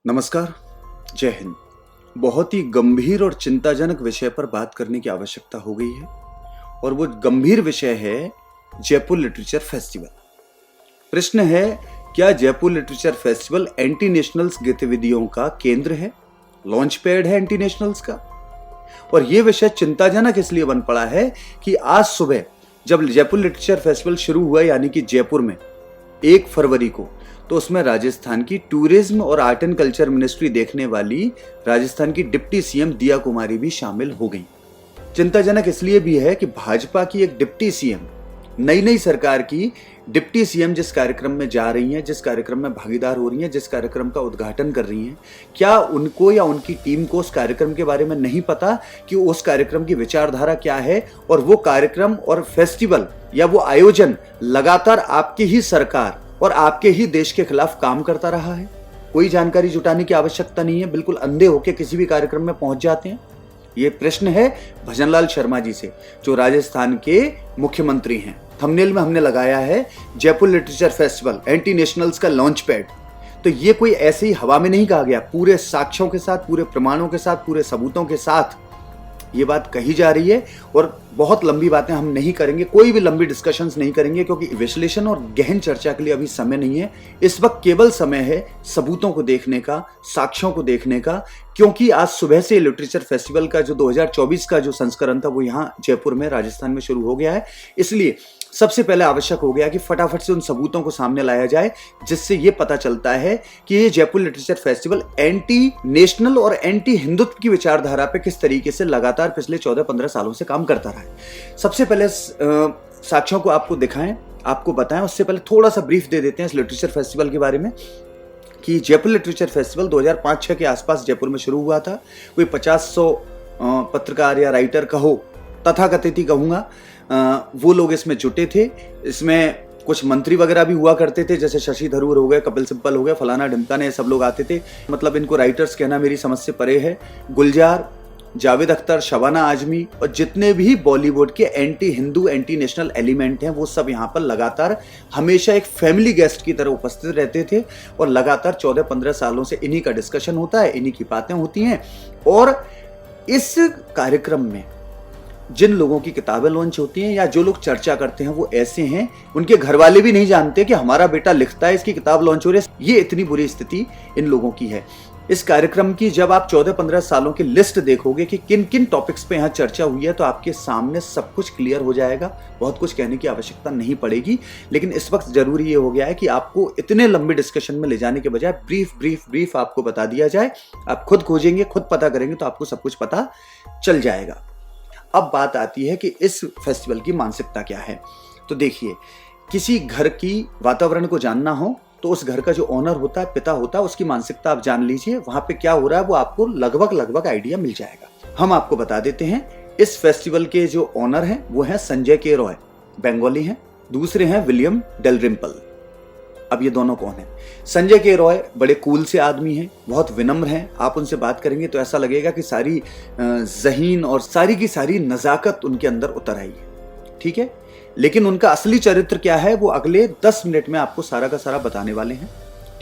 नमस्कार, जय हिंद। बहुत ही गंभीर और चिंताजनक विषय पर बात करने की आवश्यकता हो गई है और वो गंभीर विषय है जयपुर लिटरेचर फेस्टिवल। प्रश्न है, क्या Jaipur literature festival anti nationals गतिविधियों का केंद्र है, लॉन्च पैड है एंटी नेशनल्स का? और ये विषय चिंताजनक इसलिए बन पड़ा है कि आज सुबह जब जयपुर लिटरेचर फेस्टिवल शुरू हुआ, यानी कि जयपुर में 1 फरवरी को, तो उसमें राजस्थान की टूरिज्म और आर्ट एंड कल्चर मिनिस्ट्री देखने वाली राजस्थान की डिप्टी सीएम दिया कुमारी भी शामिल हो गई। चिंताजनक इसलिए भी है कि भाजपा की एक डिप्टी सीएम, नई सरकार की डिप्टी सीएम जिस कार्यक्रम में जा रही हैं, जिस कार्यक्रम में भागीदार हो रही हैं, जिस कार्यक्रम का उद्घाटन कर रही हैं, क्या उनको या उनकी टीम को उस कार्यक्रम के बारे में नहीं पता कि उस कार्यक्रम की विचारधारा क्या है? और वो कार्यक्रम और फेस्टिवल या वो आयोजन लगातार आपकी ही सरकार और आपके ही देश के खिलाफ काम करता रहा है। कोई जानकारी जुटाने की आवश्यकता नहीं है, बिल्कुल अंधे होकर किसी भी कार्यक्रम में पहुंच जाते हैं। ये प्रश्न है भजनलाल शर्मा जी से, जो राजस्थान के मुख्यमंत्री हैं। थंबनेल में हमने लगाया है Jaipur literature festival anti nationals का लॉन्च पैड। तो ये कोई ऐसे ही हवा में नहीं कहा गया, पूरे साक्ष्यों के साथ, पूरे प्रमाणों के साथ, पूरे सबूतों के साथ ये बात कही जा रही है। और बहुत लंबी बातें हम नहीं करेंगे, कोई भी लंबी डिस्कशंस नहीं करेंगे, क्योंकि विश्लेषण और गहन चर्चा के लिए अभी समय नहीं है। इस वक्त केवल समय है सबूतों को देखने का, साक्ष्यों को देखने का, क्योंकि आज सुबह से लिटरेचर फेस्टिवल का जो 2024 का जो संस्करण था वो यहाँ जयपुर में, राजस्थान में शुरू हो गया है। इसलिए सबसे पहले आवश्यक हो गया कि फटाफट से उन सबूतों को सामने लाया जाए, जिससे ये पता चलता है कि ये Jaipur literature festival anti national और एंटी हिंदुत्व की विचारधारा पे किस तरीके से लगातार पिछले 14-15 सालों से काम करता रहा है। सबसे पहले साक्ष्यों को आपको दिखाएं, आपको बताएं। उससे पहले थोड़ा सा ब्रीफ दे देते हैं इस लिटरेचर फेस्टिवल के बारे में कि जयपुर लिटरेचर फेस्टिवल 2005-06 के आसपास जयपुर में शुरू हुआ था। कोई 50-100 पत्रकार या राइटर कहो, तथाकथित ही कहूँगा, वो लोग इसमें जुटे थे। इसमें कुछ मंत्री वगैरह भी हुआ करते थे, जैसे शशि थरूर हो गए, कपिल सिब्बल हो गए, फलाना ढिमकाना, ये सब लोग आते थे। मतलब इनको राइटर्स कहना मेरी समझ से परे है। गुलजार, जावेद अख्तर, शबाना आजमी और जितने भी बॉलीवुड के anti Hindu, anti national element हैं, वो सब यहाँ पर लगातार हमेशा एक फैमिली गेस्ट की तरह उपस्थित रहते थे। और लगातार 14-15 सालों से इन्हीं का डिस्कशन होता है, इन्हीं की बातें होती हैं। और इस कार्यक्रम में जिन लोगों की किताबें लॉन्च होती हैं या जो लोग चर्चा करते हैं, वो ऐसे हैं उनके घर वाले भी नहीं जानते कि हमारा बेटा लिखता है, इसकी किताब लॉन्च हो रही है। ये इतनी बुरी स्थिति इन लोगों की है। इस कार्यक्रम की जब आप 14-15 सालों की लिस्ट देखोगे कि किन किन टॉपिक्स पे यहाँ चर्चा हुई है, तो आपके सामने सब कुछ क्लियर हो जाएगा। बहुत कुछ कहने की आवश्यकता नहीं पड़ेगी, लेकिन इस वक्त जरूरी ये हो गया है कि आपको इतने लंबे डिस्कशन में ले जाने के बजाय ब्रीफ आपको बता दिया जाए। आप खुद खोजेंगे, खुद पता करेंगे, तो आपको सब कुछ पता चल जाएगा। अब बात आती है कि इस फेस्टिवल की मानसिकता क्या है। तो देखिए, किसी घर की वातावरण को जानना हो तो उस घर का जो ओनर होता है, पिता होता है, उसकी मानसिकता आप जान लीजिए। वहां पे क्या हो रहा है वो आपको लगभग आइडिया मिल जाएगा। हम आपको बता देते हैं, इस फेस्टिवल के जो ओनर हैं वो हैं संजय के रॉय, बंगाली हैं। दूसरे हैं विलियम डेलरिम्पल। अब ये दोनों कौन हैं? संजय के रॉय बड़े कूल से आदमी हैं, बहुत विनम्र हैं। आप उनसे बात करेंगे तो ऐसा लगेगा कि सारी ज़हीन और सारी की सारी नज़ाकत उनके अंदर उतर आई है, ठीक है। लेकिन उनका असली चरित्र क्या है वो अगले 10 मिनट में आपको सारा का सारा बताने वाले हैं,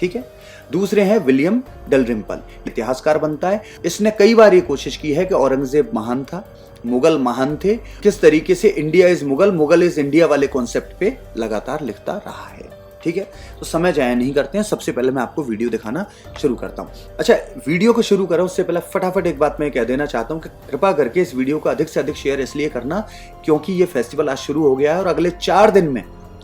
ठीक है। दूसरे हैं विलियम डेलरिम्पल, इतिहासकार बनता है। इसने कई बार ये कोशिश की है कि औरंगजेब महान था, मुगल महान थे, किस तरीके से India is Mughal, Mughal is India वाले कॉन्सेप्ट पे लगातार लिखता रहा है, ठीक है। तो समय जाया नहीं करते हैं, सबसे पहले मैं आपको वीडियो दिखाना शुरू करता हूं। अच्छा, वीडियो को शुरू करूं उससे पहले फटाफट एक बात मैं कह देना चाहता हूं कि कृपा करके इस वीडियो को अधिक से अधिक शेयर इसलिए करना क्योंकि ये फेस्टिवल आज शुरू हो गया है और अगले 4 दिन में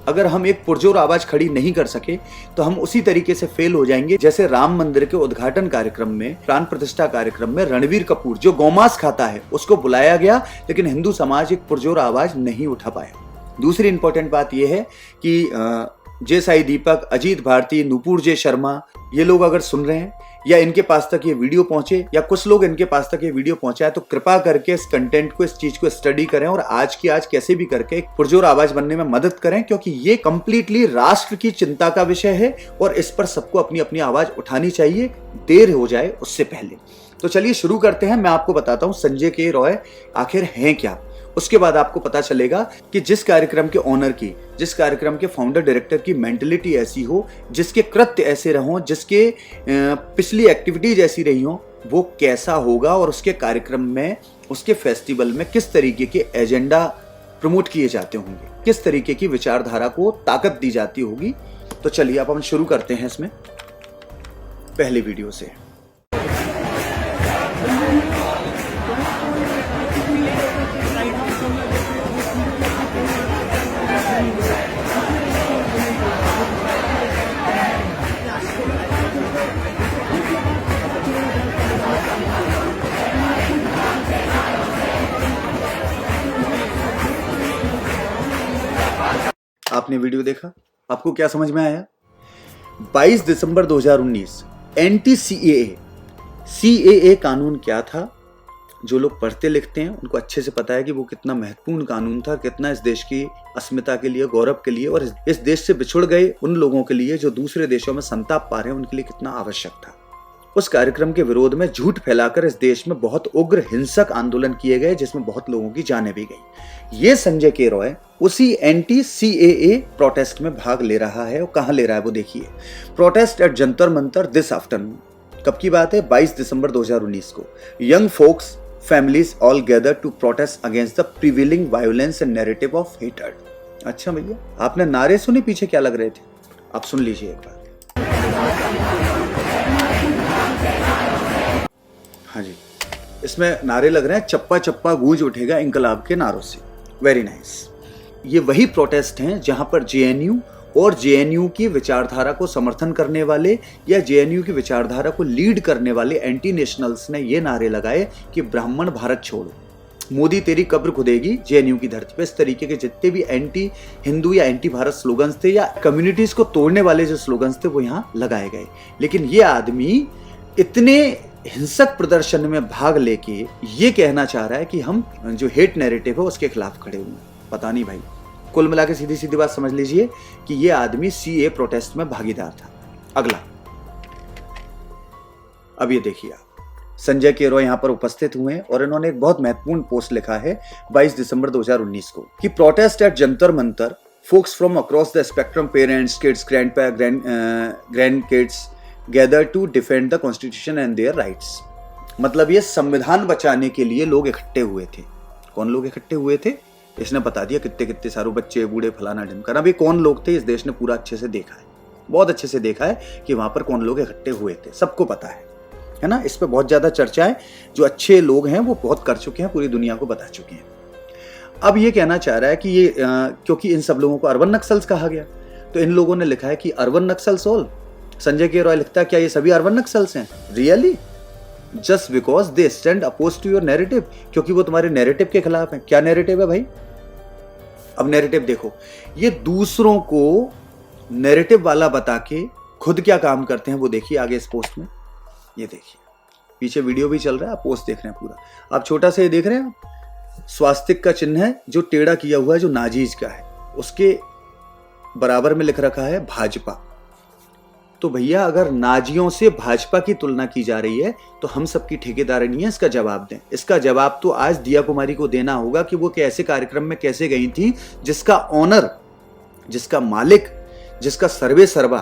अगर हम एक पुरजोर आवाज खड़ी नहीं कर सके तो हम उसी तरीके से फेल हो जाएंगे जैसे राम मंदिर के उद्घाटन कार्यक्रम में, प्राण प्रतिष्ठा कार्यक्रम में रणवीर कपूर जो गौमांस खाता है उसको बुलाया गया, लेकिन हिंदू समाज एक पुरजोर आवाज नहीं उठा पाया। दूसरी इंपॉर्टेंट बात यह है कि जय साई दीपक, अजीत भारती, नुपुर जे शर्मा, ये लोग अगर सुन रहे हैं या इनके पास तक ये वीडियो पहुंचे या कुछ लोग इनके पास तक ये वीडियो पहुंचा है, तो कृपा करके इस कंटेंट को, इस चीज को स्टडी करें और आज की आज कैसे भी करके एक पुरजोर आवाज बनने में मदद करें, क्योंकि ये कंप्लीटली राष्ट्र की चिंता का विषय है और इस पर सबको अपनी अपनी आवाज उठानी चाहिए, देर हो जाए उससे पहले। तो चलिए शुरू करते हैं। मैं आपको बताता हूं संजय के रॉय आखिर हैं क्या, उसके बाद आपको पता चलेगा कि जिस कार्यक्रम के ओनर की, जिस कार्यक्रम के फाउंडर डायरेक्टर की मेंटलिटी ऐसी हो, जिसके कृत्य ऐसे रहो, जिसके पिछली एक्टिविटीज ऐसी रही हो, वो कैसा होगा और उसके कार्यक्रम में, उसके फेस्टिवल में किस तरीके के एजेंडा प्रमोट किए जाते होंगे, किस तरीके की विचारधारा को ताकत दी जाती होगी। तो चलिए अब हम शुरू करते हैं इसमें पहले वीडियो से। आपने वीडियो देखा, आपको क्या समझ में आया? 22 दिसंबर 2019 एंटी सीएए कानून क्या था? जो लोग पढ़ते लिखते हैं उनको अच्छे से पता है कि वो कितना महत्वपूर्ण कानून था, कितना इस देश की अस्मिता के लिए, गौरव के लिए और इस देश से बिछुड़ गए उन लोगों के लिए जो दूसरे देशों में संताप पा रहे हैं, उनके लिए कितना आवश्यक था। उस कार्यक्रम के विरोध में झूठ फैलाकर इस देश में बहुत उग्र हिंसक आंदोलन किए गए, जिसमें बहुत लोगों की जानें भी गई। ये संजय के रॉय उसी एंटी सीएए प्रोटेस्ट में भाग ले रहा है। और कहां ले रहा है वो देखिए। Protest at Jantar Mantar this afternoon. कब की बात है? 22 दिसंबर 2019 को। Young folks families all gather to protest against the prevailing violence and narrative of hatred. अच्छा भैया, आपने नारे सुने पीछे क्या लग रहे थे? आप सुन लीजिए एक बार। हाँ जी, इसमें नारे लग रहे हैं, चप्पा चप्पा गूंज उठेगा इंकलाब के नारों से। Very nice. ये वही प्रोटेस्ट हैं जहां पर जेएनयू और जेएनयू की विचारधारा को समर्थन करने वाले या जेएनयू की विचारधारा को लीड करने वाले एंटी नेशनल्स ने ये नारे लगाए कि ब्राह्मण भारत छोड़ो, मोदी तेरी कब्र खुदेगी जेएनयू की धरती पे। इस तरीके के जितने भी एंटी हिंदू या एंटी भारत स्लोगन्स थे या कम्युनिटीज को तोड़ने वाले जो स्लोगन्स थे वो यहाँ लगाए गए। लेकिन ये आदमी इतने हिंसक प्रदर्शन में भाग लेके ये कहना चाह रहा है कि हम जो हेट नैरेटिव है उसके खिलाफ खड़े हुए हैं। पता नहीं भाई, कुल मिला के सीधी सीधी बात समझ लीजिए कि ये आदमी सीए प्रोटेस्ट में भागीदार था। अगला, अब ये देखिए आप, संजय के रॉय यहां पर उपस्थित हुए हैं और इन्होंने एक बहुत महत्वपूर्ण पोस्ट लिखा है 22 दिसंबर 2019 को कि protest at Jantar Mantar, folks from across the spectrum, parents, kids, grand kids gather to defend the constitution and their rights. मतलब ये संविधान बचाने के लिए लोग इकट्ठे हुए थे। कौन लोग इकट्ठे हुए थे? इसने बता दिया, कितने कितने सारे बच्चे, बूढ़े, फलाना ढिमकाना। अभी कौन लोग थे? इस देश ने पूरा अच्छे से देखा है, बहुत अच्छे से देखा है कि वहां पर कौन लोग इकट्ठे हुए थे, सबको पता है ना। इस पर बहुत ज्यादा चर्चाएं जो अच्छे लोग हैं वो बहुत कर चुके हैं, पूरी दुनिया को बता चुके हैं। अब ये कहना चाह रहा है कि ये क्योंकि इन सब लोगों को अर्बन नक्सल्स कहा गया, तो इन लोगों ने लिखा है कि urban Naxals all. Sanjay K Roy लिखता है, क्या ये सभी अर्बन नक्सल्स हैं? Really? Just because they stand oppose to your narrative, क्योंकि वो तुम्हारे नैरेटिव के खिलाफ है। क्या नैरेटिव है भाई? अब नैरेटिव देखो, ये दूसरों को नैरेटिव वाला बता के खुद क्या काम करते हैं वो देखिए आगे इस पोस्ट में। ये देखिए, पीछे वीडियो भी चल रहा है, आप पोस्ट देख रहे हैं पूरा। आप छोटा सा ये देख रहे हैं, आप स्वास्तिक का चिन्ह है जो टेढ़ा किया हुआ है, जो नाजीज का है, उसके बराबर में लिख रखा है भाजपा। तो भैया, अगर नाजियों से भाजपा की तुलना की जा रही है तो हम सबकी ठेकेदारी नहीं है, इसका जवाब दें। इसका जवाब तो आज दिया कुमारी को देना होगा कि वो कैसे कार्यक्रम में कैसे गई थी जिसका ऑनर, जिसका मालिक, जिसका सर्वे सर्वा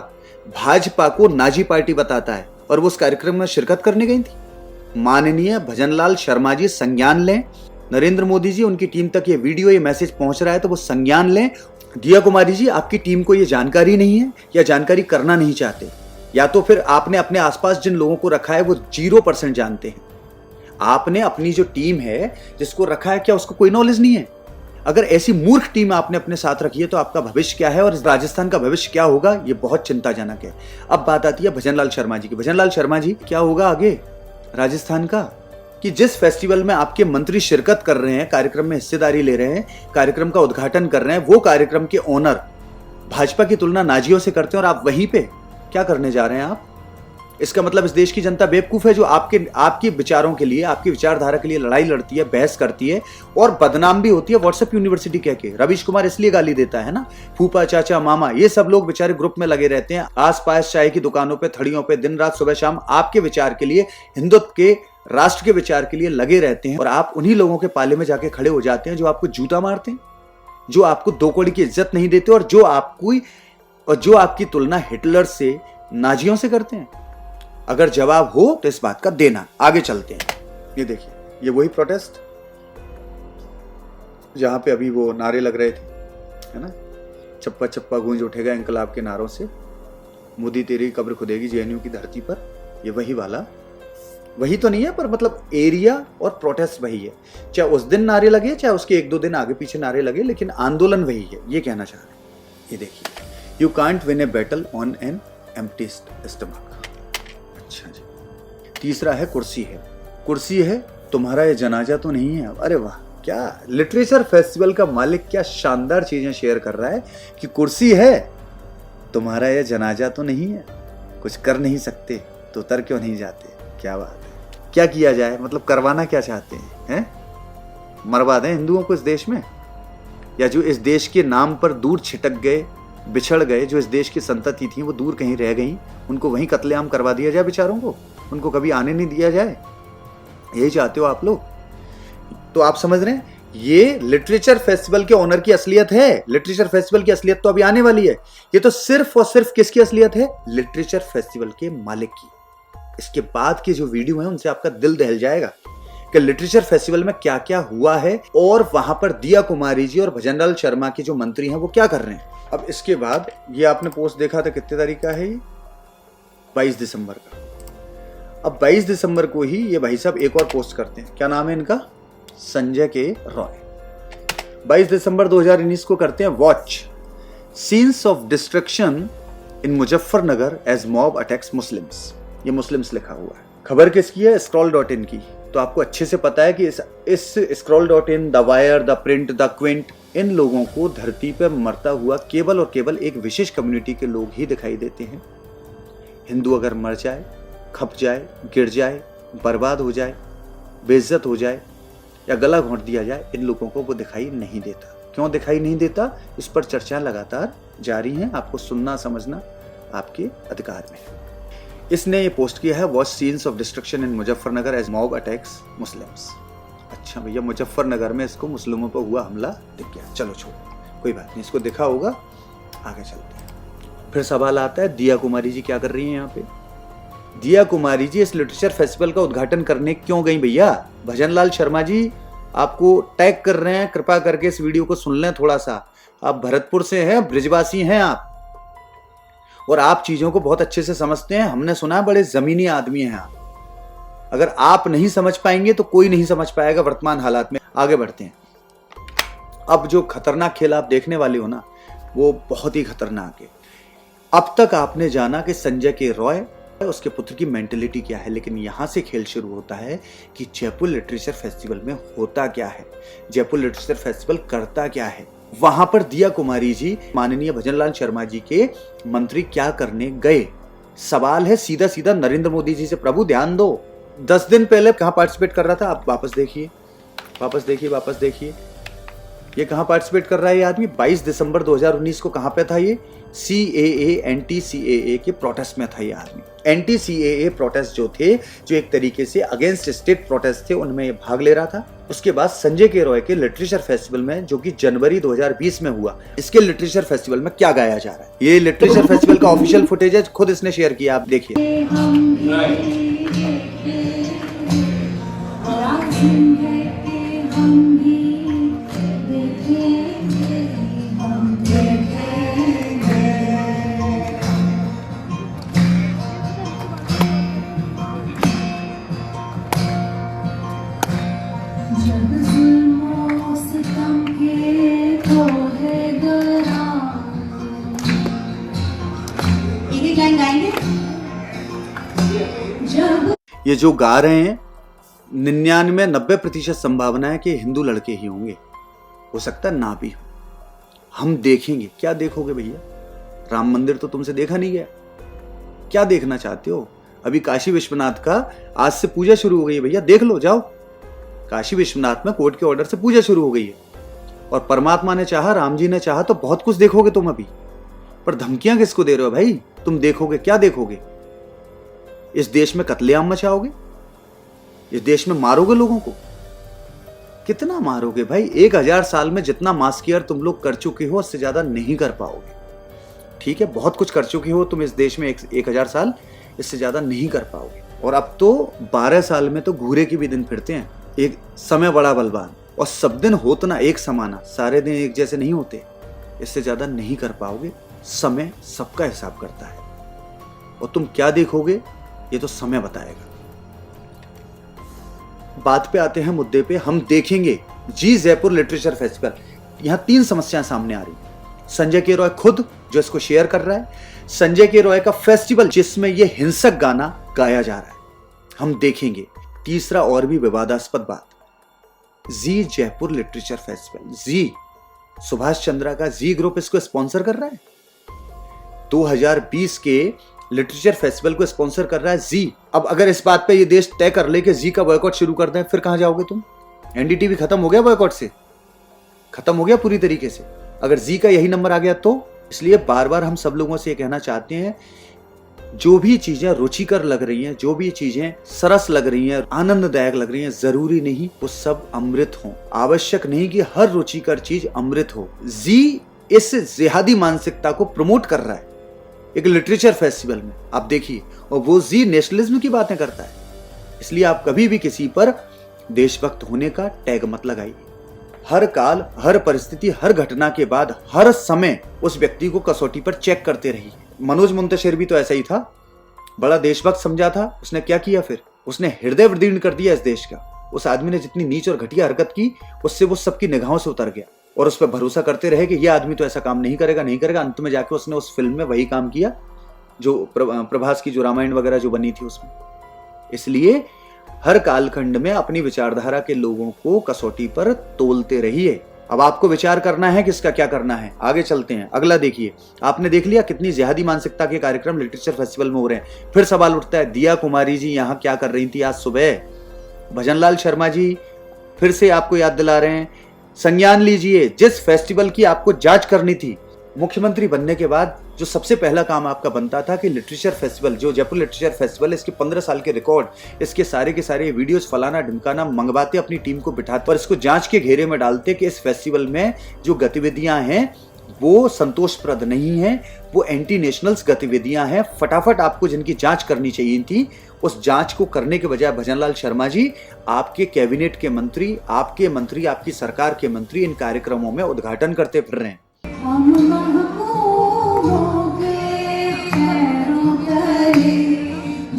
भाजपा को नाजी पार्टी बताता है, और वो उस कार्यक्रम में शिरकत करने गई थी। माननीय भजनलाल शर्मा जी संज्ञान लें। नरेंद्र मोदी जी, उनकी टीम तक ये वीडियो, ये मैसेज पहुंच रहा है तो वो संज्ञान लें। दिया कुमारी जी, आपकी टीम को ये जानकारी नहीं है या जानकारी करना नहीं चाहते, या तो फिर आपने अपने आसपास जिन लोगों को रखा है वो 0% जानते हैं। आपने अपनी जो टीम है जिसको रखा है, क्या उसको कोई नॉलेज नहीं है? अगर ऐसी मूर्ख टीम आपने अपने साथ रखी है तो आपका भविष्य क्या है और इस राजस्थान का भविष्य क्या होगा, ये बहुत चिंताजनक है। अब बात आती है भजनलाल शर्मा जी की। भजनलाल शर्मा जी, क्या होगा आगे राजस्थान का? कि जिस फेस्टिवल में आपके मंत्री शिरकत कर रहे हैं, कार्यक्रम में हिस्सेदारी ले रहे हैं, कार्यक्रम का उद्घाटन कर रहे हैं, वो कार्यक्रम के ओनर भाजपा की तुलना नाजियों से करते हैं और आप वहीं पे क्या करने जा रहे हैं आप? इसका मतलब इस देश की जनता बेवकूफ है जो आपके विचारों के लिए, आपकी विचारधारा के लिए लड़ाई लड़ती है, बहस करती है और बदनाम भी होती है व्हाट्सएप यूनिवर्सिटी कह के। रवीश कुमार इसलिए गाली देता है ना, फूफा, चाचा, मामा, ये सब लोग बेचारे ग्रुप में लगे रहते हैं, आस पास चाय की दुकानों पे, थड़ियों पे, दिन रात सुबह शाम आपके विचार के लिए, हिंदुत्व के राष्ट्र के विचार के लिए लगे रहते हैं, और आप उन्हीं लोगों के पाले में जाके खड़े हो जाते हैं जो आपको जूता मारते हैं, जो आपको दो कौड़ी की इज्जत नहीं देते, और जो आपकी तुलना हिटलर से, नाजियों से करते हैं। अगर जवाब हो तो इस बात का देना। आगे चलते हैं। ये देखिए, ये वही प्रोटेस्ट जहां पे अभी वो नारे लग रहे थे, है ना, चप्पा चप्पा गूंज उठेगा इंकलाब के नारों से, मोदी तेरी कब्र खुदेगी जेएनयू की धरती पर। ये वही वाला, वही तो नहीं है, पर मतलब एरिया और प्रोटेस्ट वही है। चाहे उस दिन नारे लगे, चाहे उसके एक दो दिन आगे पीछे नारे लगे, लेकिन आंदोलन वही है। ये कहना चाह रहे हैं। ये देखिए, you can't win a battle on an empty stomach. अच्छा जी। तीसरा है कुर्सी है। कुर्सी है, तुम्हारा ये जनाजा तो नहीं है। अरे वाह, क्या लिटरेचर फेस्टिवल का मालिक क्या शानदार चीजें शेयर कर रहा है कि कुर्सी है, तुम्हारा ये जनाजा तो नहीं है, कुछ कर नहीं सकते तो उतर क्यों नहीं जाते। क्या बात है, क्या किया जाए, मतलब करवाना क्या चाहते हैं? मरवा दें हिंदुओं को इस देश में, या जो इस देश के नाम पर दूर छिटक गए, बिछड़ गए, जो इस देश की संतति थी वो दूर कहीं रह गई, उनको वहीं कत्लेआम करवा दिया जाए बेचारों को, उनको कभी आने नहीं दिया जाए। यही चाहते हो आप लोग? तो आप समझ रहे हैं, ये लिटरेचर फेस्टिवल के ओनर की असलियत है। लिटरेचर फेस्टिवल की असलियत तो अभी आने वाली है। ये तो सिर्फ और सिर्फ किसकी असलियत है? लिटरेचर फेस्टिवल के मालिक की। इसके बाद के जो वीडियो है उनसे आपका दिल दहल जाएगा कि लिटरेचर फेस्टिवल में क्या क्या हुआ है, और वहां पर दिया कुमारी जी और भजनलाल शर्मा के जो मंत्री हैं वो क्या कर रहे हैं। अब इसके बाद ये आपने पोस्ट देखा था, कितने तारीख का है ये? 22 दिसंबर का। अब 22 दिसंबर को ही ये भाई साहब एक और पोस्ट करते हैं। क्या नाम है इनका? संजय के रॉय। 22 दिसंबर 2019 को करते हैं, watch scenes of destruction in Muzaffarnagar as mob attacks Muslims. ये मुस्लिम्स लिखा हुआ है। खबर किसकी है? scroll.in की। तो आपको अच्छे से पता है कि इस scroll.in, the Wire, the Print, the Quint, इन लोगों को धरती पर मरता हुआ केवल और केवल एक विशेष कम्युनिटी के लोग ही दिखाई देते हैं। हिंदू अगर मर जाए, खप जाए, गिर जाए, बर्बाद हो जाए, बेइज्जत हो जाए, या गला घोंट दिया जाए, इन लोगों को वो दिखाई नहीं देता। क्यों दिखाई नहीं देता? इस पर चर्चाएं लगातार जारी हैं। आपको सुनना समझना आपके अधिकार में है। इसने ये पोस्ट किया है, watch scenes of destruction in Muzaffarnagar as mob attacks Muslims. अच्छा भैया, मुजफ्फरनगर में इसको मुस्लिमों पर हुआ हमला दिख गया। चलो छोड़ो, कोई बात नहीं, इसको दिखा होगा, आगे चलते हैं। फिर सवाल आता है, दिया कुमारी जी क्या कर रही हैं यहाँ पे? दिया कुमारी जी इस लिटरेचर फेस्टिवल का उद्घाटन करने क्यों गई भैया? भजनलाल शर्मा जी आपको टैग कर रहे हैं, कृपा करके इस वीडियो को सुन लें थोड़ा सा। आप भरतपुर से हैं, ब्रिजवासी हैं आप, और आप चीजों को बहुत अच्छे से समझते हैं। हमने सुना है बड़े जमीनी आदमी हैं आप। अगर आप नहीं समझ पाएंगे तो कोई नहीं समझ पाएगा वर्तमान हालात में। आगे बढ़ते हैं। अब जो खतरनाक खेल आप देखने वाले हो ना, वो बहुत ही खतरनाक है। अब तक आपने जाना कि संजय के रॉय, उसके पुत्र की मेंटेलिटी क्या है, लेकिन यहां से खेल शुरू होता है कि जयपुर लिटरेचर फेस्टिवल में होता क्या है, जयपुर लिटरेचर फेस्टिवल करता क्या है। वहां पर दिया कुमारी जी माननीय भजनलाल शर्मा जी के मंत्री क्या करने गए? सवाल है सीधा सीधा नरेंद्र मोदी जी से, प्रभु ध्यान दो। 10 दिन पहले कहां पार्टिसिपेट कर रहा था? आप वापस देखिए, वापस देखिए, वापस देखिए, ये कहां पार्टिसिपेट कर रहा है ये आदमी? 22 दिसंबर 2019 को कहां पे था ये? CAA, एंटी CAA के प्रोटेस्ट में था ये आदमी। एंटी CAA प्रोटेस्ट जो थे, जो एक तरीके से अगेंस्ट स्टेट प्रोटेस्ट थे, उनमें ये भाग ले रहा था। उसके बाद संजय के रॉय के लिटरेचर फेस्टिवल में, जो कि जनवरी 2020 में हुआ, इसके लिटरेचर फेस्टिवल में क्या गाया जा रहा है? ये लिटरेचर फेस्टिवल का ऑफिशियल फुटेज है, खुद इसने शेयर किया, आप देखिए। ये जो गा रहे हैं, 99-90% संभावना है कि हिंदू लड़के ही होंगे, हो सकता है ना भी हो। हम देखेंगे। क्या देखोगे भैया? राम मंदिर तो तुमसे देखा नहीं गया, क्या देखना चाहते हो? अभी काशी विश्वनाथ का आज से पूजा शुरू हो गई है भैया, देख लो, जाओ। काशी विश्वनाथ में कोर्ट के ऑर्डर से पूजा शुरू हो गई है, और परमात्मा ने चाहा, राम जी ने चाहा तो बहुत कुछ देखोगे तुम अभी। पर धमकियां किसको दे रहे हो भाई? तुम देखोगे, क्या देखोगे? इस देश में कत्लेआम मचाओगे? इस देश में मारोगे लोगों को? कितना मारोगे भाई? 1000 साल में जितना मास केयर तुम लोग कर चुके हो उससे ज्यादा नहीं कर पाओगे। ठीक है, बहुत कुछ कर चुके हो तुम इस देश में 1000 साल, इससे ज्यादा नहीं कर पाओगे। और अब तो 12 साल में तो घूरे के भी दिन फिरते हैं। एक समय बड़ा बलवान, और सब दिन होत ना एक समाना, सारे दिन एक जैसे नहीं होते। इससे ज्यादा नहीं कर पाओगे। समय सबका हिसाब करता है, और तुम क्या देखोगे ये तो समय बताएगा। बात पे आते हैं, मुद्दे पे। हम देखेंगे जी जयपुर लिटरेचर फेस्टिवल। यहां 3 समस्याएं सामने आ रही हैं। संजय के रॉय खुद जो इसको शेयर कर रहा है, संजय के रॉय का फेस्टिवल जिसमें यह हिंसक गाना गाया जा रहा है, हम देखेंगे। तीसरा और भी विवादास्पद बात, जी जयपुर लिटरेचर फेस्टिवल, जी सुभाष चंद्रा का जी ग्रुप इसको स्पॉन्सर कर रहा है। 2020 के लिटरेचर फेस्टिवल को स्पॉन्सर कर रहा है जी। अब अगर इस बात पे ये देश तय कर ले कि जी का बॉयकॉट शुरू कर दें, फिर कहां जाओगे तुम? एनडीटीवी खत्म हो गया बॉयकॉट से, खत्म हो गया पूरी तरीके से, अगर जी का यही नंबर आ गया तो। इसलिए बार बार हम सब लोगों से ये कहना चाहते हैं, जो भी चीजें रुचिकर लग रही हैं, जो भी चीजें सरस लग रही हैं, आनंददायक लग रही हैं, जरूरी नहीं वो सब अमृत हो। आवश्यक नहीं कि हर रुचिकर चीज अमृत हो। जी इस जिहादी मानसिकता को प्रमोट कर रहा है एक लिटरेचर फेस्टिवल में, आप देखिए। और वो जी नेशनलिज्म की बातें करता है। इसलिए आप कभी भी किसी पर देशभक्त होने का टैग मत लगाइए। हर काल, हर परिस्थिति, हर घटना के बाद हर समय उस व्यक्ति को कसौटी पर चेक करते रहिए। मनोज मुंतशिर भी तो ऐसा ही था, बड़ा देशभक्त समझा था। उसने क्या किया फिर? उसने हृदय विदीर्ण कर दिया इस देश का। उस आदमी ने जितनी नीच और घटिया हरकत की, उससे वो सबकी निगाहों से उतर गया, और उस पर भरोसा करते रहे कि ये आदमी तो ऐसा काम नहीं करेगा, नहीं करेगा। अंत में जाके उसने उस फिल्म में वही काम किया जो प्रभास की जो रामायण वगैरह जो बनी थी उसमें। इसलिए हर कालखंड में अपनी विचारधारा के लोगों को कसौटी पर तोलते रहिए। अब आपको विचार करना है किसका क्या करना है। आगे चलते हैं, अगला देखिए। आपने देख लिया कितनी जिहादी मानसिकता के कार्यक्रम लिटरेचर फेस्टिवल में हो रहे हैं। फिर सवाल उठता है, दिया कुमारी जी यहाँ क्या कर रही थी आज सुबह? भजनलाल शर्मा जी फिर से आपको याद दिला रहे हैं, संज्ञान लीजिए, जिस फेस्टिवल की आपको जांच करनी थी, मुख्यमंत्री बनने के बाद जो सबसे पहला काम आपका बनता था कि लिटरेचर फेस्टिवल, जो जयपुर लिटरेचर फेस्टिवल, इसके 15 साल के रिकॉर्ड, इसके सारे के सारे वीडियोस फलाना ढिमकाना मंगवाते, अपनी टीम को बिठाते और इसको जांच के घेरे में डालते कि इस फेस्टिवल में जो गतिविधियां हैं वो संतोषप्रद नहीं है, वो एंटी नेशनल्स गतिविधियां हैं। फटाफट आपको जिनकी जांच करनी चाहिए थी, उस जांच को करने के बजाय भजनलाल शर्मा जी, आपके कैबिनेट के मंत्री, आपकी सरकार के मंत्री इन कार्यक्रमों में उद्घाटन करते फिर रहे हैं।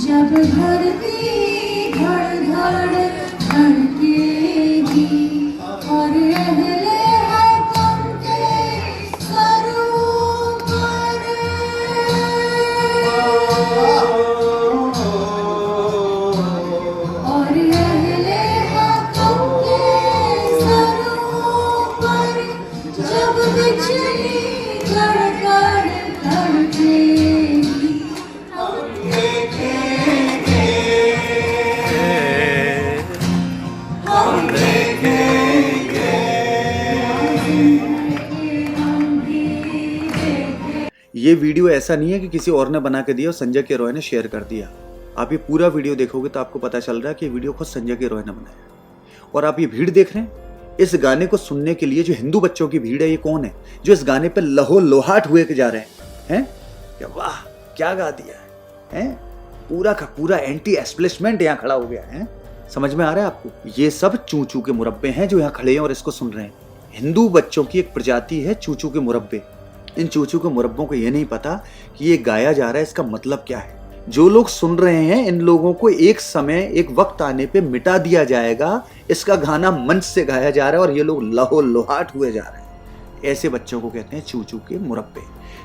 जब धरती धड़ धड़ धड़केगी और अहले हक़ के सरों पर, और अहले हक़ के सरों पर जब बिजली कड़कड़ धड़केगी, ये वीडियो ऐसा नहीं है कि किसी और ने बना के दिया और संजय के रॉय ने शेयर कर दिया। आप ये पूरा वीडियो देखोगे तो आपको पता चल रहा है कि ये वीडियो खुद संजय के रॉय ने बनाया। और आप ये भीड़ देख रहे हैं, इस गाने को सुनने के लिए जो हिंदू बच्चों की भीड़ है, ये कौन है जो इस गाने पे लहो लोहाट हुए के जा रहे हैं? क्या वाह, क्या गा दिया है? पूरा का पूरा एंटी एस्टेब्लिशमेंट यहाँ खड़ा हो गया है। समझ में आ रहा है आपको? ये सब चूचू के मुरब्बे हैं जो यहाँ खड़े हैं और इसको सुन रहे हैं। हिंदू बच्चों की एक प्रजाति है चूचू के मुरब्बे। इन चूचू के मुरब्बों को ये नहीं पता कि ये गाया जा रहा है, इसका मतलब क्या है। जो लोग सुन रहे हैं, इन लोगों को एक समय, एक वक्त आने पे मिटा दिया जाएगा। इसका गाना मंच से गाया जा रहा है और ये लोग लहो लोहाट हुए जा रहे हैं। ऐसे बच्चों को कहते हैं चूचू के मुरब्बे।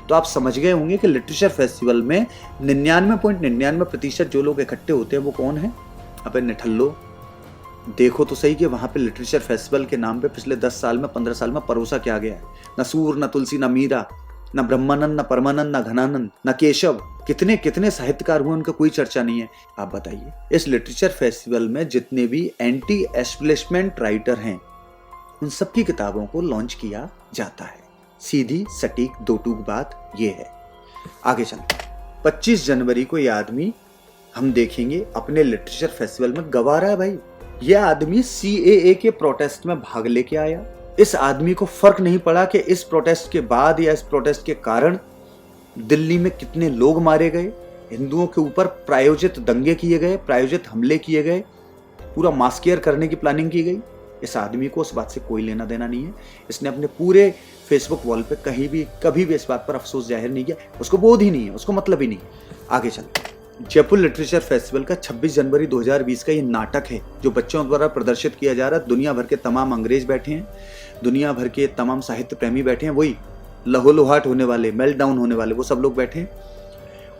तो आप समझ गए होंगे कि लिटरेचर फेस्टिवल में 99.99% जो लोग इकट्ठे होते हैं वो कौन है? अबे निठल्लो, देखो तो सही कि वहां पे लिटरेचर फेस्टिवल के नाम पे पिछले 10 साल में, 15 साल में परोसा क्या गया है। न सूर, न तुलसी, न मीरा, न ब्रह्मानंद, न परमानंद, न घनानंद, न केशव। कितने कितने साहित्यकार हुए, उनका कोई चर्चा नहीं है। आप बताइए, इस लिटरेचर फेस्टिवल में जितने भी एंटी एस्टेब्लिशमेंट राइटर हैं, उन सबकी किताबों को लॉन्च किया जाता है। सीधी सटीक दो टूक बात ये है। आगे चलते हैं। 25 जनवरी को ये आदमी हम देखेंगे अपने लिटरेचर फेस्टिवल में गवा रहा है भाई। यह आदमी CAA के प्रोटेस्ट में भाग लेके आया। इस आदमी को फर्क नहीं पड़ा कि इस प्रोटेस्ट के बाद या इस प्रोटेस्ट के कारण दिल्ली में कितने लोग मारे गए, हिंदुओं के ऊपर प्रायोजित दंगे किए गए, प्रायोजित हमले किए गए, पूरा मास्केयर करने की प्लानिंग की गई। इस आदमी को उस बात से कोई लेना देना नहीं है। इसने अपने पूरे फेसबुक वॉल पे कभी भी इस बात पर अफसोस जाहिर नहीं किया। उसको बोध ही नहीं है, उसको मतलब ही नहीं। आगे चलते हैं। जयपुर लिटरेचर फेस्टिवल का 26 जनवरी 2020 का ये नाटक है जो बच्चों द्वारा प्रदर्शित किया जा रहा है। दुनिया भर के तमाम अंग्रेज बैठे हैं, दुनिया भर के तमाम साहित्य प्रेमी बैठे हैं, वही लहोलुहाट होने वाले, मेल्ट डाउन होने वाले, वो सब लोग बैठे हैं।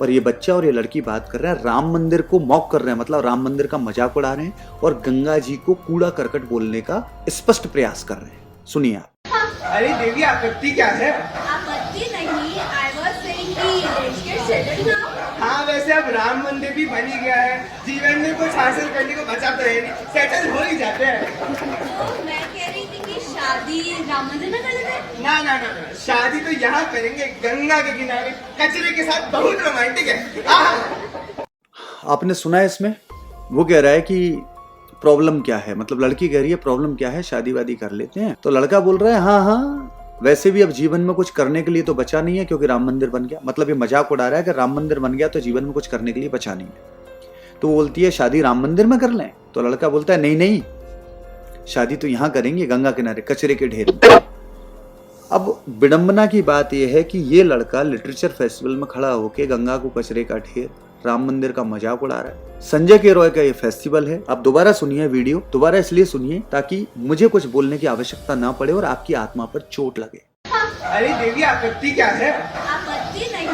और ये बच्चा और ये लड़की बात कर रहे हैं, राम मंदिर को मॉक कर रहे हैं, मतलब राम मंदिर का मजाक उड़ा रहे हैं और गंगा जी को कूड़ा करकट बोलने का स्पष्ट प्रयास कर रहे हैं। सुनिए आप। अरे देवी, आपत्ति क्या है? आपत्ति नहीं, I was saying कि let's get settled now. हाँ, वैसे अब राम मंदिर भी बन ही गया है, जीवन में कुछ हासिल करने को बचा तो है नहीं, सेटल हो ही जाते हैं। तो मैं कह रही थी कि शादी राम मंदिर में कर लेते हैं। ना ना ना ना, शादी तो यहाँ करेंगे, गंगा के किनारे कचरे के साथ। बहुत रोमांटिक है। आपने सुना है इसमें? वो कह रहा है कि प्रॉब्लम क्या है, मतलब लड़की कह रही है प्रॉब्लम क्या है, शादी वादी कर लेते हैं। तो लड़का बोल रहा है हाँ हाँ, वैसे भी अब जीवन में कुछ करने के लिए तो बचा नहीं है क्योंकि राम मंदिर बन गया। मतलब ये मजाक उड़ा रहा है कि राम मंदिर बन गया तो जीवन में कुछ करने के लिए बचा नहीं है। तो वो बोलती है शादी राम मंदिर में कर लें। तो लड़का बोलता है नहीं नहीं, शादी तो यहाँ करेंगे गंगा किनारे कचरे के ढेर में। अब विडंबना की बात यह है कि ये लड़का लिटरेचर फेस्टिवल में खड़ा होकर गंगा को कचरे का ढेर, राम मंदिर का मजाक उड़ा रहा है। संजय के रॉय का ये फेस्टिवल है। आप दोबारा सुनिए वीडियो, दोबारा इसलिए सुनिए ताकि मुझे कुछ बोलने की आवश्यकता ना पड़े और आपकी आत्मा पर चोट लगे। अरे देवी, आपत्ति क्या है? आपत्ति नहीं,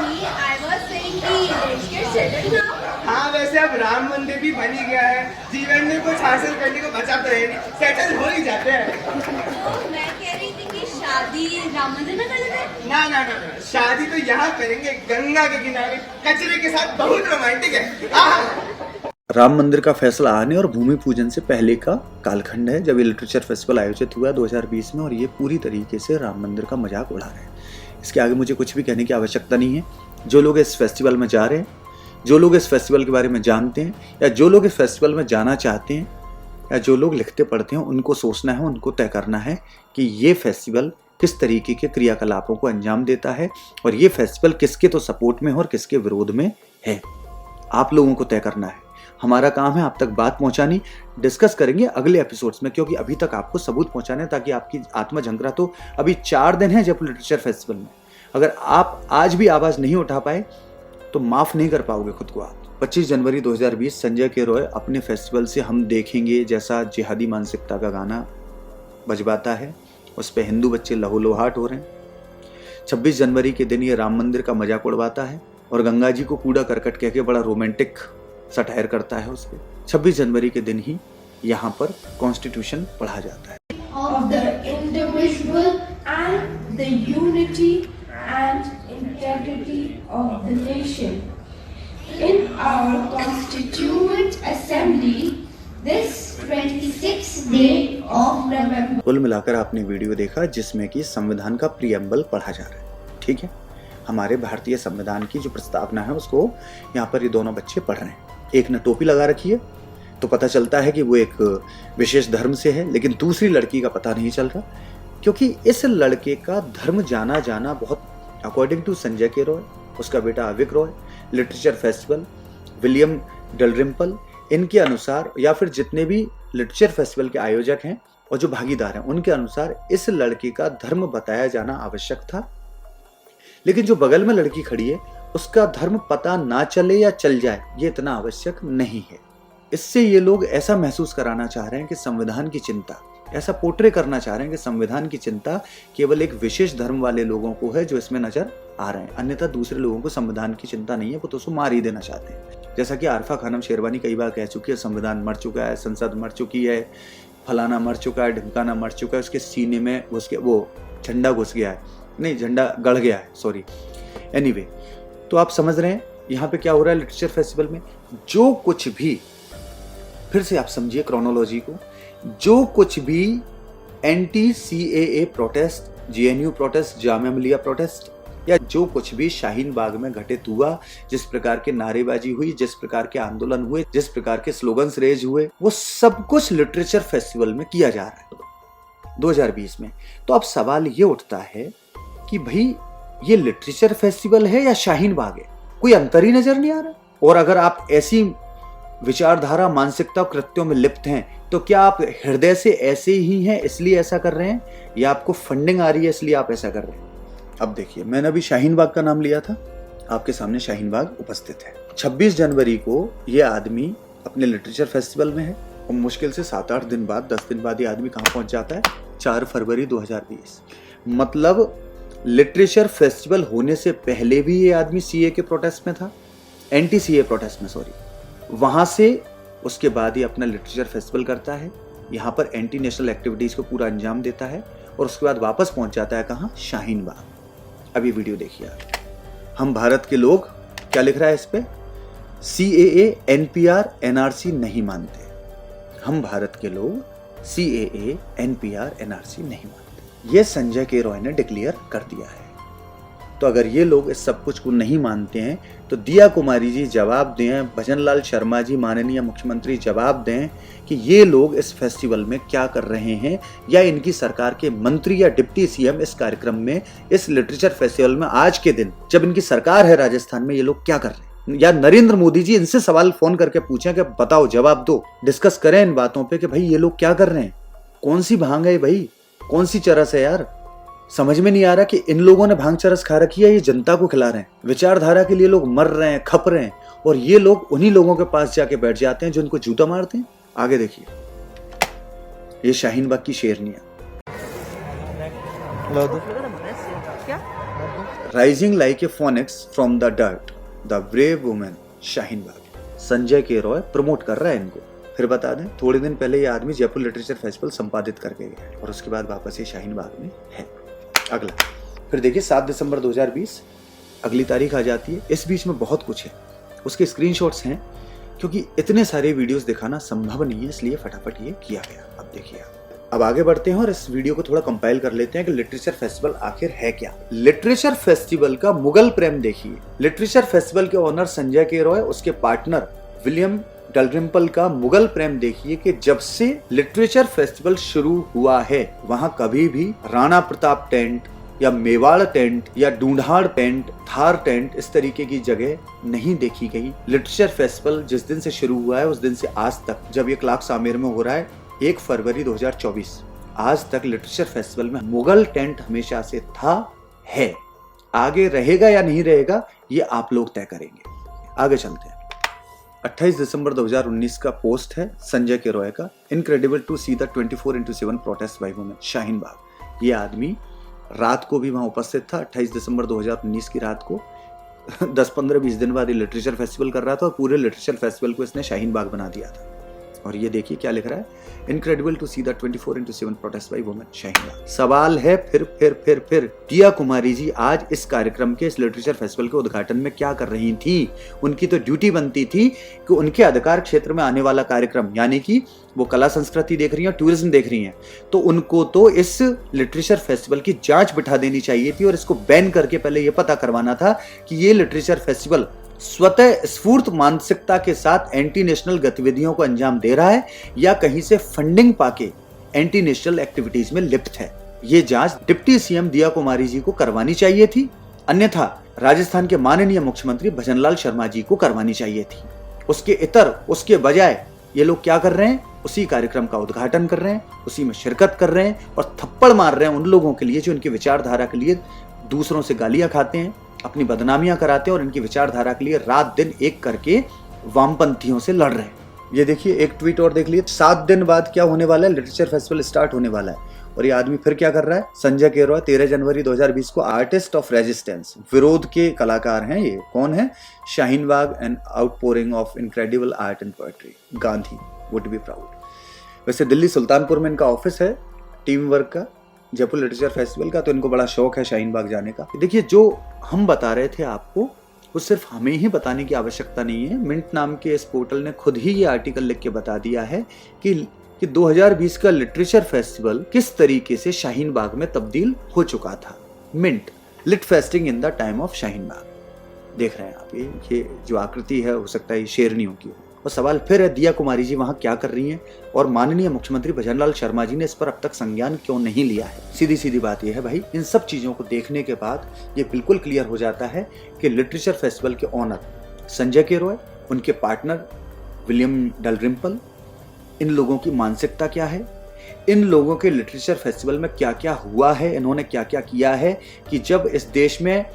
I was saying कि let's get settled now. हाँ, वैसे अब राम मंदिर भी बन ही गया है, जीवन में कुछ हासिल करने को बचा तो है नहीं, सेटल हो ही जाते हैं। तो मैं कह रही थी कि शादी राम मंदिर में कर लेते हैं। ना ना ना ना, शादी तो यहाँ करेंगे, गंगा के किनारे कचरे के साथ। बहुत रोमांटिक है। राम मंदिर का फैसला आने और भूमि पूजन से पहले का कालखंड है जब ये लिटरेचर फेस्टिवल आयोजित हुआ 2020 में, और ये पूरी तरीके से राम मंदिर का मजाक उड़ा रहे हैं। इसके आगे मुझे कुछ भी कहने की आवश्यकता नहीं है। जो लोग इस फेस्टिवल में जा रहे हैं, जो लोग इस फेस्टिवल के बारे में जानते हैं, या जो लोग इस फेस्टिवल में जाना चाहते हैं, या जो लोग लिखते पढ़ते हैं, उनको सोचना है, उनको तय करना है कि ये फेस्टिवल किस तरीके के क्रियाकलापों को अंजाम देता है और ये फेस्टिवल किसके तो सपोर्ट में है और किसके विरोध में है। आप लोगों को तय करना है। हमारा काम है आप तक बात पहुंचानी। डिस्कस करेंगे अगले एपिसोड्स में, क्योंकि अभी तक आपको सबूत पहुंचाने ताकि आपकी आत्मा झंकरा। तो अभी 4 दिन है जयपुर लिटरेचर फेस्टिवल में। अगर आप आज भी आवाज नहीं उठा पाए तो माफ नहीं कर पाओगे खुद को आप। 25 जनवरी 2020 संजय के रॉय अपने फेस्टिवल से हम देखेंगे जैसा जिहादी मानसिकता का गाना बजवाता है, उस पर हिंदू बच्चे लहूलुहाट हो रहे हैं। 26 जनवरी के दिन ये राम मंदिर का मजाक उड़वाता है और गंगा जी को कूड़ा करकट कह के बड़ा रोमांटिक सटायर करता है उस पर। 26 जनवरी के दिन ही यहाँ पर कॉन्स्टिट्यूशन पढ़ा जाता है। Of the individual and the unity and integrity of the nation. In our Constituent Assembly, this 26th day of November. कुल मिलाकर आपने वीडियो देखा जिसमें कि संविधान का प्रीएम्बल पढ़ा जा रहा है, ठीक है। हमारे भारतीय संविधान की जो प्रस्तावना है उसको यहाँ पर ये दोनों बच्चे पढ़ रहे हैं। एक ने टोपी लगा रखी है तो पता चलता है कि वो एक विशेष धर्म से है, लेकिन दूसरी लड़की का पता नहीं चल रहा क्योंकि इस लड़के का धर्म जाना बहुत, according to Sanjay K Roy, उसका बेटा अविक रॉय, लिटरेचर फेस्टिवल, विलियम डलरिम्पल, इनके अनुसार या फिर जितने भी लिटरेचर फेस्टिवल के आयोजक हैं और जो भागीदार हैं उनके अनुसार इस लड़के का धर्म बताया जाना आवश्यक था। लेकिन जो बगल में लड़की खड़ी है उसका धर्म पता ना चले या चल जाए ये इतना आवश्यक नहीं है। इससे ये लोग ऐसा महसूस कराना चाह रहे हैं कि संविधान की चिंता, ऐसा पोर्ट्रे करना चाह रहे हैं कि संविधान की चिंता केवल एक विशेष धर्म वाले लोगों को है जो इसमें नजर आ रहे हैं, अन्यथा दूसरे लोगों को संविधान की चिंता नहीं है, वो तो उसको मार ही देना चाहते हैं। जैसा कि आरफा खानम शेरवानी कई बार कह चुकी है, संविधान मर चुका है, संसद मर चुकी है, फलाना मर चुका है, ढिमकाना मर चुका है, उसके सीने में उसके वो झंडा घुस गया है, नहीं झंडा गड़ गया है, सॉरी। एनीवे, तो आप समझ रहे हैं यहाँ पे क्या हो रहा है लिटरेचर फेस्टिवल में। जो कुछ भी, फिर से आप समझिए क्रोनोलॉजी को, जो कुछ भी anti CAA protest, JNU protest, Jamia Millia protest, या जो कुछ भी शाहीन बाग में घटित हुआ, जिस प्रकार के नारेबाजी हुई, जिस प्रकार के आंदोलन हुए, जिस प्रकार के स्लोगन्स रेज हुए, वो सब कुछ लिटरेचर फेस्टिवल में किया जा रहा है 2020 में। तो अब सवाल ये उठता है कि भाई ये लिटरेचर फेस्टिवल है या शाहीन बाग है? कोई अंतर ही नजर नहीं आ रहा। और अगर आप ऐसी विचारधारा, मानसिकता, कृत्यों में लिप्त हैं तो क्या आप हृदय से ऐसे ही हैं इसलिए ऐसा कर रहे हैं, या आपको फंडिंग आ रही है इसलिए आप ऐसा कर रहे हैं? अब देखिए, मैंने अभी शाहीन बाग का नाम लिया था, आपके सामने शाहीन बाग उपस्थित है। 26 जनवरी को ये आदमी अपने लिटरेचर फेस्टिवल में है और मुश्किल से 7-8 दिन बाद, 10 दिन बाद ये आदमी कहाँ पहुंच जाता है? 4 फरवरी 2020। मतलब लिटरेचर फेस्टिवल होने से पहले भी ये आदमी सीए के प्रोटेस्ट में था, एंटी सीए प्रोटेस्ट में, सॉरी। वहां से उसके बाद ये अपना लिटरेचर फेस्टिवल करता है, यहाँ पर एंटी नेशनल एक्टिविटीज को पूरा अंजाम देता है और उसके बाद वापस पहुंच जाता है कहाँ? शाहीन बाग। अब ये वीडियो देखिए आप। हम भारत के लोग, क्या लिख रहा है इस पे? CAA, NPR, NRC नहीं मानते। हम भारत के लोग CAA, NPR, NRC नहीं मानते। ये संजय के रॉय ने डिक्लेयर कर दिया है। तो अगर ये लोग इस सब कुछ को नहीं मानते हैं तो दिया कुमारी जी जवाब दें, भजनलाल शर्मा जी माननीय मुख्यमंत्री जवाब दें कि ये लोग इस फेस्टिवल में क्या कर रहे हैं, या इनकी सरकार के मंत्री या डिप्टी CM इस कार्यक्रम में, इस लिटरेचर फेस्टिवल में आज के दिन जब इनकी सरकार है राजस्थान में, ये लोग क्या कर रहे हैं? या नरेंद्र मोदी जी इनसे सवाल फोन करके पूछें कि बताओ, जवाब दो, डिस्कस करें इन बातों पे कि भाई ये लोग क्या कर रहे हैं, कौन सी भांग है भाई, कौन सी चरस है यार? समझ में नहीं आ रहा कि इन लोगों ने भांग चरस खा रखी है, ये जनता को खिला रहे हैं। विचारधारा के लिए लोग मर रहे हैं, खप रहे हैं, और ये लोग उन्हीं लोगों के पास जाके बैठ जाते हैं जो इनको जूता मारते हैं। आगे देखिए, ये शाहीन बाग की शेरनियां। Rising like a phoenix from the dirt, the brave women, Shaheen Bagh. Sanjay K Roy promote कर रहा है इनको। फिर बता दें, थोड़े दिन पहले ये आदमी जयपुर लिटरेचर फेस्टिवल संपादित करके गया और उसके बाद वापस ये शाहीन बाग में है। अगला फिर देखिए, 7 दिसंबर 2020 अगली तारीख आ जाती है। इस बीच में बहुत कुछ है, उसके स्क्रीनशॉट्स हैं, क्योंकि इतने सारे वीडियोस दिखाना संभव नहीं है, इसलिए फटाफट ये किया गया। अब देखिए आप। अब आगे बढ़ते हैं और इस वीडियो को थोड़ा कंपाइल कर लेते हैं कि लिटरेचर फेस्टिवल आखिर है क्या। लिटरेचर फेस्टिवल का मुगल प्रेम देखिए। लिटरेचर फेस्टिवल के ओनर संजय के रॉय, उसके पार्टनर विलियम डलरिम्पल का मुगल प्रेम देखिए कि जब से लिटरेचर फेस्टिवल शुरू हुआ है वहां कभी भी राणा प्रताप टेंट या मेवाड़ टेंट या ढूंढाड़ टेंट, थार टेंट, इस तरीके की जगह नहीं देखी गई। लिटरेचर फेस्टिवल जिस दिन से शुरू हुआ है उस दिन से आज तक, जब ये क्लार्क्स आमेर में हो रहा है 1 फरवरी 2024, आज तक लिटरेचर फेस्टिवल में मुगल टेंट हमेशा से था, है। आगे रहेगा या नहीं रहेगा ये आप लोग तय करेंगे। आगे चलते हैं। 28 दिसंबर 2019 का पोस्ट है संजय के रॉय का। Incredible to see the 24/7 protest by women, Shaheen Bagh. ये आदमी रात को भी वहां उपस्थित था। 28 दिसंबर 2019 की रात को 10-15-20 दिन बाद ये लिटरेचर फेस्टिवल कर रहा था और पूरे लिटरेचर फेस्टिवल को इसने शाहीन बाग बना दिया था। और ये देखिए क्या लिख रहा है, incredible to see the 24/7 protest by women, Shaheen Bagh. सवाल है फिर दिया कुमारी जी आज इस कार्यक्रम के, इस लिटरेचर फेस्टिवल के उद्घाटन में क्या कर रही थी? उनकी तो ड्यूटी बनती थी कि उनके अधिकार क्षेत्र में आने वाला कार्यक्रम, यानी कि वो कला संस्कृति देख रही हैं, टूरिज्म देख रही हैं, तो उनको तो इस लिटरेचर फेस्टिवल की जांच बिठा देनी चाहिए थी और इसको बैन करके पहले ये पता करवाना था कि ये लिटरेचर फेस्टिवल स्वतः स्फूर्त मानसिकता के साथ एंटी नेशनल गतिविधियों को अंजाम दे रहा है या कहीं से फंडिंग पाके एंटी नेशनल एक्टिविटीज में लिप्त है। ये जांच डिप्टी CM दिया कुमारी जी को करवानी चाहिए थी, अन्यथा राजस्थान के माननीय मुख्यमंत्री भजनलाल शर्मा जी को करवानी चाहिए थी। उसके बजाय ये लोग क्या कर रहे हैं? उसी कार्यक्रम का उद्घाटन कर रहे हैं, उसी में शिरकत कर रहे हैं और थप्पड़ मार रहे हैं उन लोगों के लिए जो इनकी विचारधारा के लिए दूसरों से गालियां खाते हैं, अपनी बदनामियां कराते हैं और इनकी विचारधारा के लिए रात दिन एक करके वामपंथियों से लड़ रहे हैं। ये देखिए एक ट्वीट और देख लीजिए, 7 दिन बाद क्या होने वाला है? लिटरेचर फेस्टिवल स्टार्ट होने वाला है। और ये आदमी फिर क्या कर रहा है? संजय के रॉय 13 जनवरी 2020 को आर्टिस्ट ऑफ रेजिस्टेंस, विरोध के कलाकार हैं। ये कौन है? Shaheen Bagh and outpouring of incredible art and poetry, Gandhi would be proud. वैसे दिल्ली सुल्तानपुर में इनका ऑफिस है टीम वर्क का, जयपुर लिटरेचर फेस्टिवल का, तो इनको बड़ा शौक है शाहीन बाग जाने का। देखिए जो हम बता रहे थे आपको वो सिर्फ हमें ही बताने की आवश्यकता नहीं है, मिंट नाम के इस पोर्टल ने खुद ही ये आर्टिकल लिख के बता दिया है कि 2020 का लिटरेचर फेस्टिवल किस तरीके से शाहीन बाग में तब्दील हो चुका था। Mint Lit Fest in the time of Shaheen Bagh. देख रहे हैं आप, ये जो आकृति है हो सकता है ये शेरनियों की हो। और सवाल फिर है, दिया कुमारी जी वहां क्या कर रही हैं और माननीय मुख्यमंत्री भजनलाल शर्मा जी ने इस पर अब तक संज्ञान क्यों नहीं लिया है। सीधी सीधी बात यह है भाई, इन सब चीजों को देखने के बाद ये बिल्कुल क्लियर हो जाता है कि लिटरेचर फेस्टिवल के ऑनर संजय के रॉय, उनके पार्टनर विलियम डलरिम्पल, इन लोगों की मानसिकता क्या है, इन लोगों के लिटरेचर फेस्टिवल में क्या क्या हुआ है, इन्होंने क्या क्या किया है कि जब इस देश में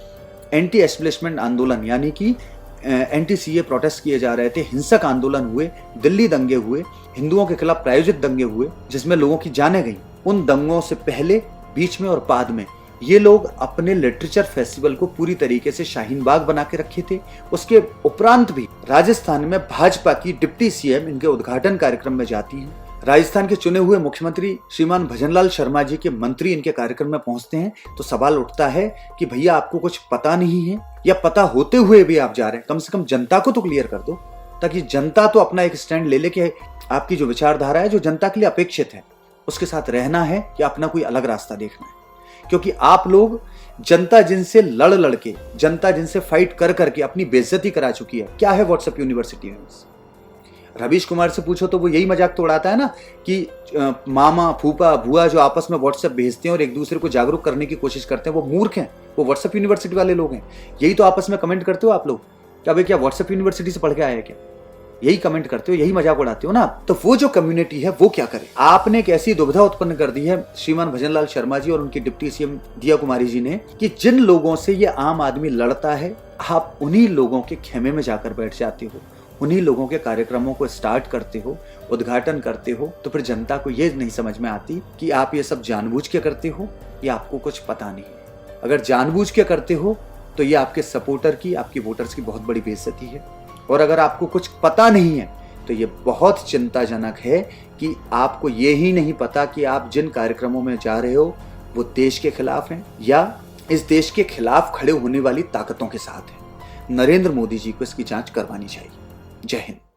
एंटी एस्टेब्लिशमेंट आंदोलन यानी कि एंटी सीए प्रोटेस्ट किए जा रहे थे, हिंसक आंदोलन हुए, दिल्ली दंगे हुए, हिंदुओं के खिलाफ प्रायोजित दंगे हुए जिसमें लोगों की जानें गई, उन दंगों से पहले, बीच में और बाद में ये लोग अपने लिटरेचर फेस्टिवल को पूरी तरीके से शाहीन बाग बना के रखे थे। उसके उपरांत भी राजस्थान में भाजपा की डिप्टी सीएम इनके उद्घाटन कार्यक्रम में जाती हैं। राजस्थान के चुने हुए मुख्यमंत्री श्रीमान भजनलाल शर्मा जी के मंत्री इनके कार्यक्रम में पहुंचते हैं तो सवाल उठता है कि भैया आपको कुछ पता नहीं है या पता होते हुए भी आप जा रहे हैं, कम से कम जनता को तो क्लियर कर दो ताकि जनता तो अपना एक स्टैंड ले ले कि आपकी जो विचारधारा है जो जनता के लिए अपेक्षित है उसके साथ रहना है या अपना कोई अलग रास्ता देखना है। क्योंकि आप लोग जनता जिनसे लड़ के, जनता जिनसे फाइट कर करके अपनी बेइज्जती करा चुकी है। क्या है व्हाट्सएप यूनिवर्सिटी में? रवीश कुमार से पूछो तो वो यही मजाक तो उड़ाता है ना कि मामा फूफा बुआ जो आपस में व्हाट्सएप भेजते हैं और एक दूसरे को जागरूक करने की कोशिश करते हैं वो मूर्ख हैं, वो व्हाट्सएप यूनिवर्सिटी वाले लोग हैं। यही तो आपस में कमेंट करते हो आप लोग, क्या भाई क्या व्हाट्सएप यूनिवर्सिटी से पढ़ के आया क्या? यही कमेंट करते हो, यही मजाक उड़ाते हो ना। तो वो जो कम्युनिटी है वो क्या करे? आपने एक ऐसी दुविधा उत्पन्न कर दी है श्रीमान भजनलाल शर्मा जी और उनकी डिप्टी सीएम दिया कुमारी जी ने कि जिन लोगों से ये आम आदमी लड़ता है आप उन्हीं लोगों के खेमे में जाकर बैठ जाते हो, उन्हीं लोगों के कार्यक्रमों को स्टार्ट करते हो, उद्घाटन करते हो। तो फिर जनता को ये नहीं समझ में आती कि आप ये सब जानबूझ के करते हो या आपको कुछ पता नहीं है। अगर जानबूझ के करते हो तो ये आपके सपोर्टर की, आपकी वोटर्स की बहुत बड़ी बेइज्जती है। और अगर आपको कुछ पता नहीं है तो ये बहुत चिंताजनक है कि आपको ये ही नहीं पता कि आप जिन कार्यक्रमों में जा रहे हो वो देश के खिलाफ हैं या इस देश के खिलाफ खड़े होने वाली ताकतों के साथ हैं। नरेंद्र मोदी जी को इसकी जांच करवानी चाहिए। जय हिंद।